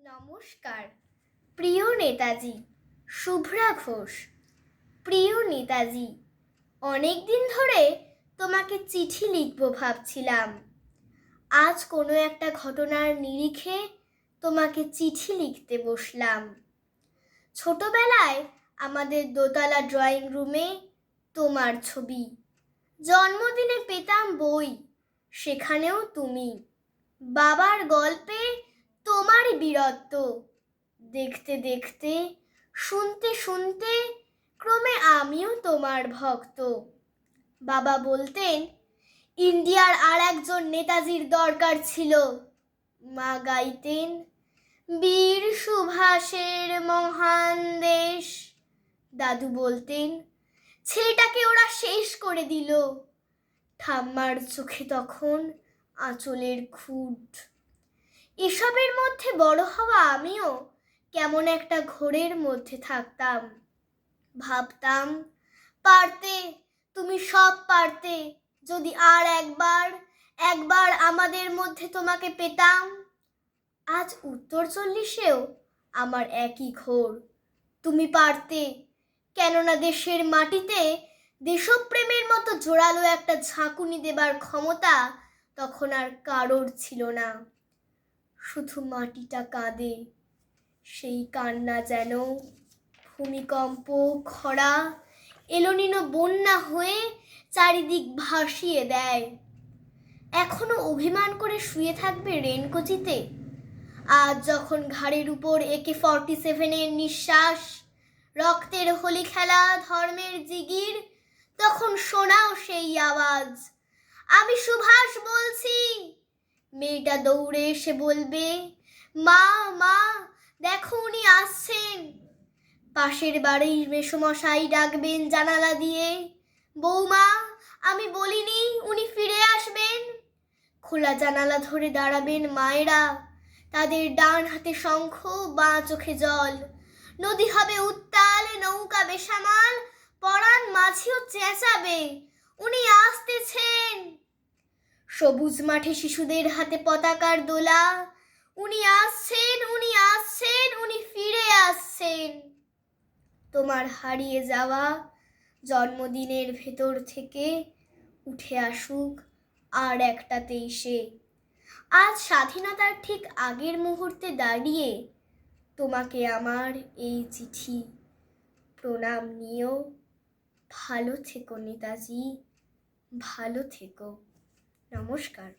নমস্কার প্রিয় নেতাজি। শুভ্রা ঘোষ। প্রিয় নেতাজি, অনেক দিন ধরে তোমাকে চিঠি লিখব ভাবছিলাম। আজ কোনো একটা ঘটনার নিরিখে তোমাকে চিঠি লিখতে বসলাম। ছোটবেলায় আমাদের দোতলা ড্রয়িং রুমে তোমার ছবি, জন্মদিনে পেতাম বই, সেখানেও তুমি। বাবার গল্পে তোমারই বীরত্ব, দেখতে দেখতে শুনতে শুনতে ক্রমে আমিও তোমার ভক্ত। বাবা বলতেন ইন্ডিয়ার আর একজন নেতাজির দরকার ছিল। মা গাইতেন বীর সুভাষের মহান দেশ। দাদু বলতেন ছেলেটাকে ওরা শেষ করে দিল। ঠাম্মার চোখে তখন আঁচলের খুঁট। এসবের মধ্যে বড় হওয়া আমিও কেমন একটা ঘোরের মধ্যে থাকতাম। ভাবতাম পারতে, তুমি সব পারতে, যদি আর একবার আমাদের মধ্যে তোমাকে পেতাম। আজ উত্তর 40-এও আমার একই ঘোর। তুমি পারতে, কেননা দেশের মাটিতে দেশপ্রেমের মতো জোরালো একটা ঝাঁকুনি দেবার ক্ষমতা তখন আর কারোর ছিল না। শুধু মাটিটা কাঁদে, সেই কান্না যেন ভূমিকম্প, খরা, এলোনিনো বন্যা হয়ে চারিদিক ভাসিয়ে দেয়। এখনো অভিমান করে শুয়ে থাকবে রেনকোচিতে? আজ যখন ঘাড়ের উপর AK-47-এর নিঃশ্বাস, রক্তের হোলি খেলা, ধর্মের জিগির, তখন শোনাও সেই আওয়াজ, আমি সুভাষ বলছি। মেয়েটা দৌড়ে এসে বলবে মা মা দেখো উনি আসছেন। পাশের বাড়ির মেসোমশাই ডাকবেন জানালা দিয়ে, বৌমা আমি বলিনি উনি ফিরে আসবেন। খোলা জানালা ধরে দাঁড়াবেন মায়েরা, তাদের ডান হাতে শঙ্খ, বাঁ চোখে জল। নদী হবে উত্তাল, নৌকা বেসামাল, পরাণ মাঝিও চেঁচাবে উনি আসতেছেন। সবুজ মাঠে শিশুদের হাতে পতাকার দোলা, উনি আসছেন, উনি আসছেন, উনি ফিরে আসছেন। তোমার হারিয়ে যাওয়া জন্মদিনের ভেতর থেকে উঠে আসুক আর একটা 23-এ। আজ স্বাধীনতার ঠিক আগের মুহূর্তে দাঁড়িয়ে তোমাকে আমার এই চিঠি। প্রণাম নিও। ভালো থেকো নেতাজি, ভালো থেকো। নমস্কার।